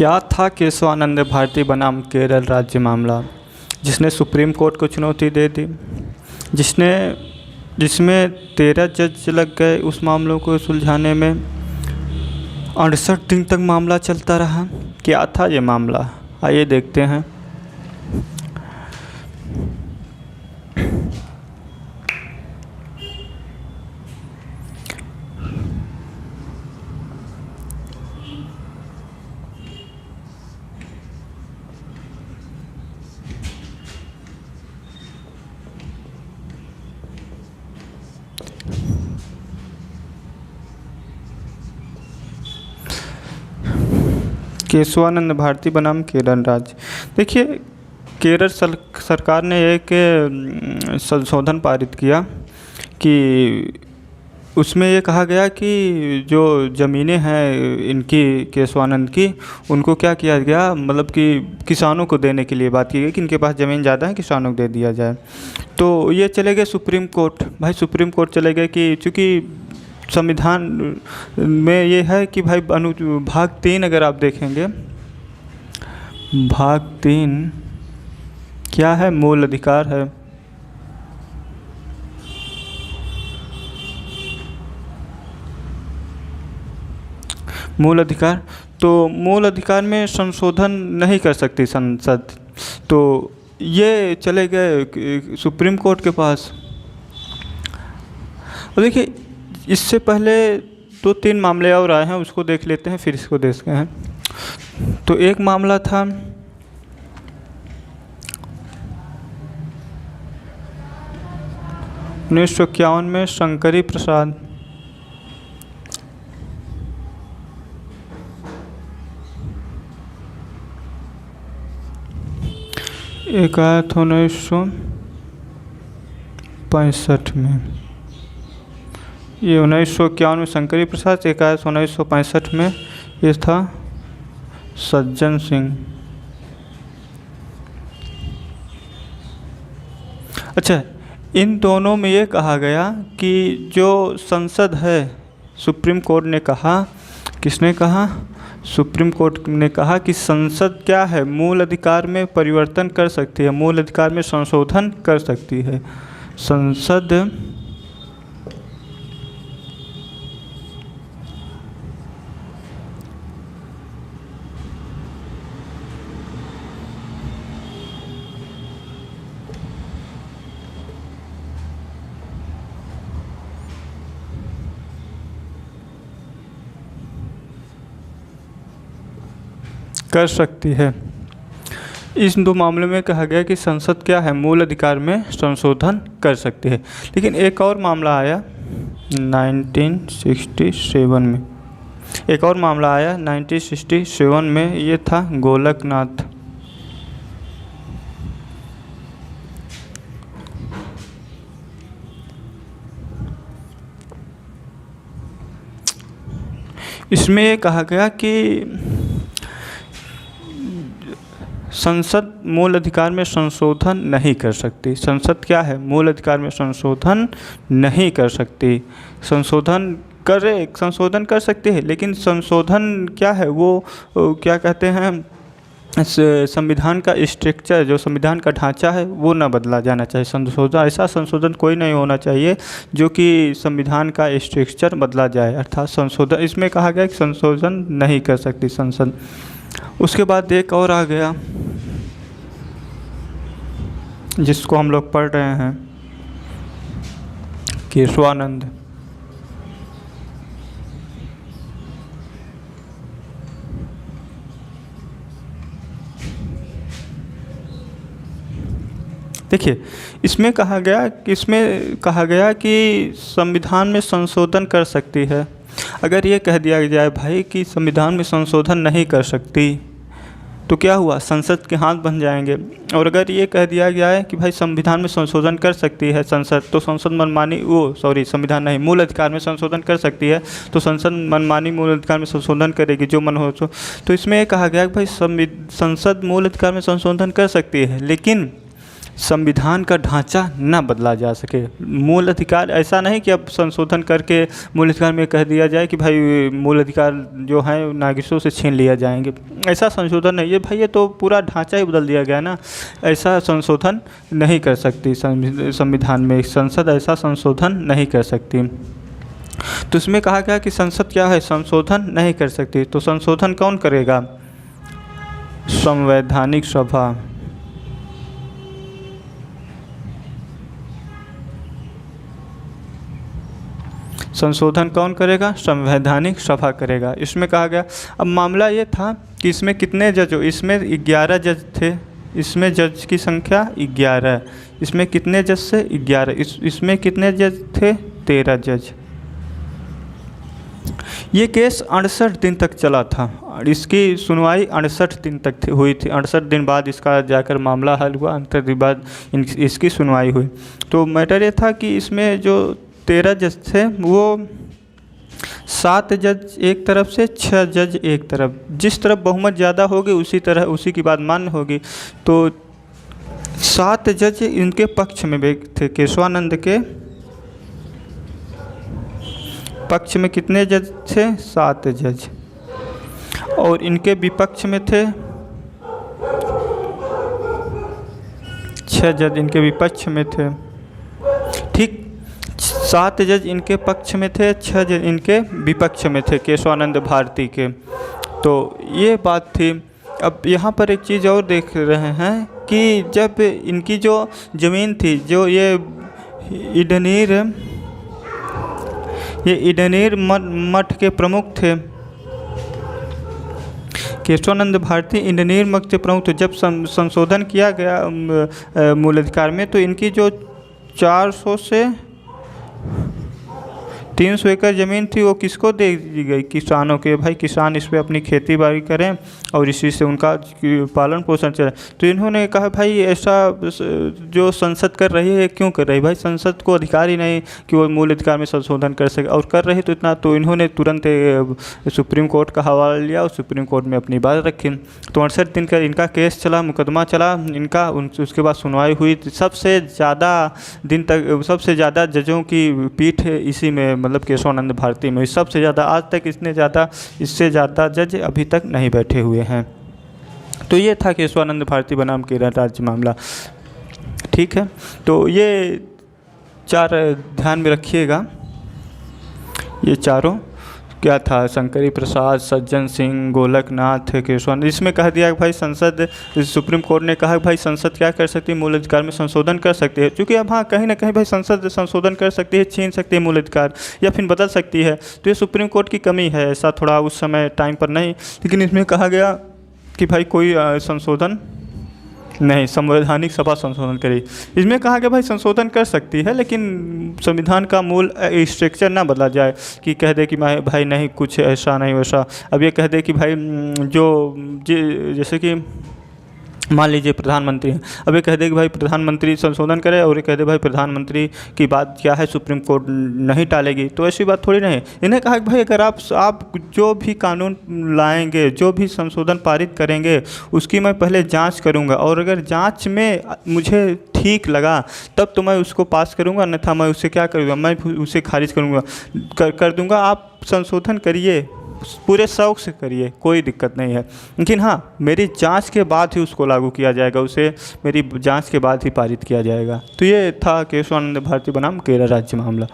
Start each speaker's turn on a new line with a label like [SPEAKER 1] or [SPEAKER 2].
[SPEAKER 1] क्या था केशवानंद भारती बनाम केरल राज्य मामला, जिसने सुप्रीम कोर्ट को चुनौती दे दी, जिसमें 13 जज लग गए उस मामलों को सुलझाने में। 68 दिन तक मामला चलता रहा। क्या था ये मामला, आइए देखते हैं। केशवानंद भारती बनाम केरल राज्य। देखिए, केरल सरकार ने एक संशोधन पारित किया कि उसमें ये कहा गया कि जो ज़मीनें हैं इनकी, केशवानंद की, उनको क्या किया गया, मतलब कि किसानों को देने के लिए बात की गई कि इनके पास ज़मीन ज़्यादा है, किसानों को दे दिया जाए। तो ये चले गए सुप्रीम कोर्ट। भाई सुप्रीम कोर्ट चले गए कि चूँकि संविधान में ये है कि भाई भाग 3 अगर आप देखेंगे, भाग 3 क्या है, मूल अधिकार है। मूल अधिकार, तो मूल अधिकार में संशोधन नहीं कर सकती संसद। तो ये चले गए सुप्रीम कोर्ट के पास। और देखिए, इससे पहले 2-3 मामले और आए हैं, उसको देख लेते हैं, फिर इसको देखते हैं। तो एक मामला था उन्नीस सौ 51 में शंकरी प्रसाद। एक आया था 1965 में। ये 1951 में शंकरी प्रसाद, एक आया था 1965 में, ये था सज्जन सिंह। अच्छा, इन दोनों में ये कहा गया कि जो संसद है, सुप्रीम कोर्ट ने कहा, किसने कहा, सुप्रीम कोर्ट ने कहा कि संसद क्या है, मूल अधिकार में परिवर्तन कर सकती है, मूल अधिकार में संशोधन कर सकती है। संसद कर सकती है। इस 2 मामलों में कहा गया कि संसद क्या है, मूल अधिकार में संशोधन कर सकती है। लेकिन एक और मामला आया 1967 में। एक और मामला आया 1967 में, ये था गोलकनाथ। इसमें ये कहा गया कि संसद मूल अधिकार में संशोधन नहीं कर सकती। संसद क्या है, मूल अधिकार में संशोधन नहीं कर सकती। संशोधन कर सकती है, लेकिन संशोधन क्या है, वो क्या कहते हैं, संविधान का स्ट्रक्चर, जो संविधान का ढांचा है, वो ना बदला जाना चाहिए। ऐसा संशोधन कोई नहीं होना चाहिए जो कि संविधान का स्ट्रक्चर बदला जाए, अर्थात संशोधन। इसमें कहा गया कि संशोधन नहीं कर सकती संसद। उसके बाद एक और आ गया जिसको हम लोग पढ़ रहे हैं, केशवानंद। देखिए, इसमें कहा गया कि संविधान में संशोधन कर सकती है। अगर ये कह दिया जाए भाई कि संविधान में संशोधन नहीं कर सकती, तो क्या हुआ, संसद के हाथ बन जाएंगे। और अगर ये कह दिया गया है कि भाई संविधान में संशोधन कर सकती है संसद, तो संसद संविधान नहीं, मूल अधिकार में संशोधन कर सकती है, तो संसद मनमानी मूल अधिकार में संशोधन करेगी, जो मन हो। तो इसमें ये कहा गया कि भाई संसद मूल अधिकार में संशोधन कर सकती है, लेकिन संविधान का ढांचा न बदला जा सके। मूल अधिकार ऐसा नहीं कि अब संशोधन करके मूल अधिकार में कह दिया जाए कि भाई मूल अधिकार जो हैं नागरिकों से छीन लिया जाएंगे, ऐसा संशोधन नहीं है भाई, ये तो पूरा ढांचा ही बदल दिया गया ना। ऐसा संशोधन नहीं कर सकती संविधान में, संसद ऐसा संशोधन नहीं कर सकती। तो इसमें कहा गया कि संसद क्या है, संशोधन नहीं कर सकती। तो संशोधन कौन करेगा? संवैधानिक सभा। संशोधन कौन करेगा? संवैधानिक सभा करेगा। इसमें कहा गया, अब मामला ये था कि इसमें कितने जज हो, इसमें 11 जज थे, इसमें जज की संख्या 11, इसमें कितने जज से 11, इसमें कितने जज थे? 13 जज। ये केस 68 दिन तक चला था और इसकी सुनवाई 68 दिन तक हुई थी। 68 दिन बाद इसका जाकर मामला हल हुआ, 68 दिन बाद इसकी सुनवाई हुई। तो मैटर ये था कि इसमें जो 13 जज थे वो 7 जज एक तरफ से, 6 जज एक तरफ। जिस तरफ बहुमत ज़्यादा होगी उसी की बात मान्य होगी। तो 7 जज इनके पक्ष में थे, केशवानंद के पक्ष में कितने जज थे? 7 जज। और इनके विपक्ष में थे 6 जज, इनके विपक्ष में थे। ठीक, 7 जज इनके पक्ष में थे, 6 जज इनके विपक्ष में थे, केशवानंद भारती के। तो ये बात थी। अब यहाँ पर एक चीज़ और देख रहे हैं कि जब इनकी जो ज़मीन थी, जो ये इडनेर मठ के प्रमुख थे, केशवानंद भारती इडनेर मठ के प्रमुख थे। जब संशोधन किया गया मूल अधिकार में, तो इनकी जो 400 से 300 एकड़ ज़मीन थी वो किसको दे दी गई? किसानों के। भाई किसान इस पर अपनी खेती बाड़ी करें और इसी से उनका पालन पोषण चले। तो इन्होंने कहा भाई ऐसा जो संसद कर रही है क्यों कर रही है? भाई संसद को अधिकार ही नहीं कि वो मूल अधिकार में संशोधन कर सके, और कर रही तो इतना। तो इन्होंने तुरंत सुप्रीम कोर्ट का हवाला लिया और सुप्रीम कोर्ट में अपनी बात रखी। तो 68 दिन का इनका केस चला, मुकदमा चला इनका। उसके बाद सुनवाई हुई। सबसे ज़्यादा दिन तक, सबसे ज़्यादा जजों की पीठ इसी में, मतलब केशवानंद भारती में सबसे ज़्यादा। आज तक इससे ज़्यादा जज अभी तक नहीं बैठे हुए हैं। तो ये था केशवानंद भारती बनाम केरल राज्य मामला। ठीक है, तो ये 4 ध्यान में रखिएगा। ये चारों क्या था? शंकरी प्रसाद, सज्जन सिंह, गोलकनाथ, केशवानंद। इसमें कह दिया कि भाई संसद, सुप्रीम कोर्ट ने कहा कि भाई संसद क्या कर सकती है? मूल अधिकार में संशोधन कर सकती है। क्योंकि अब हाँ, कहीं ना कहीं भाई संसद संशोधन कर सकती है, छीन सकती है मूल अधिकार या फिर बदल सकती है। तो ये सुप्रीम कोर्ट की कमी है, ऐसा थोड़ा उस समय टाइम पर नहीं। लेकिन इसमें कहा गया कि भाई कोई संशोधन नहीं, संवैधानिक सभा संशोधन करेगी। इसमें कहा गया भाई संशोधन कर सकती है, लेकिन संविधान का मूल स्ट्रक्चर ना बदला जाए कि कह दे कि भाई नहीं कुछ ऐसा नहीं वैसा। अब ये कह दे कि भाई जैसे कि मान लीजिए प्रधानमंत्री हैं, अब ये कह दे कि भाई प्रधानमंत्री संशोधन करे, और ये कह दे भाई प्रधानमंत्री की बात क्या है सुप्रीम कोर्ट नहीं टालेगी। तो ऐसी बात थोड़ी नहीं। इन्हें कहा कि भाई अगर आप जो भी कानून लाएंगे, जो भी संशोधन पारित करेंगे, उसकी मैं पहले जांच करूंगा, और अगर जांच में मुझे ठीक लगा तब तो मैं उसको पास करूंगा, अन्यथा मैं उसे क्या करूँगा? मैं उसे खारिज करूँगा, कर दूँगा। आप संशोधन करिए, पूरे शौक से करिए, कोई दिक्कत नहीं है। लेकिन हाँ, मेरी जांच के बाद ही उसको लागू किया जाएगा, उसे मेरी जांच के बाद ही पारित किया जाएगा। तो ये था केशवानंद भारती बनाम केरल राज्य मामला।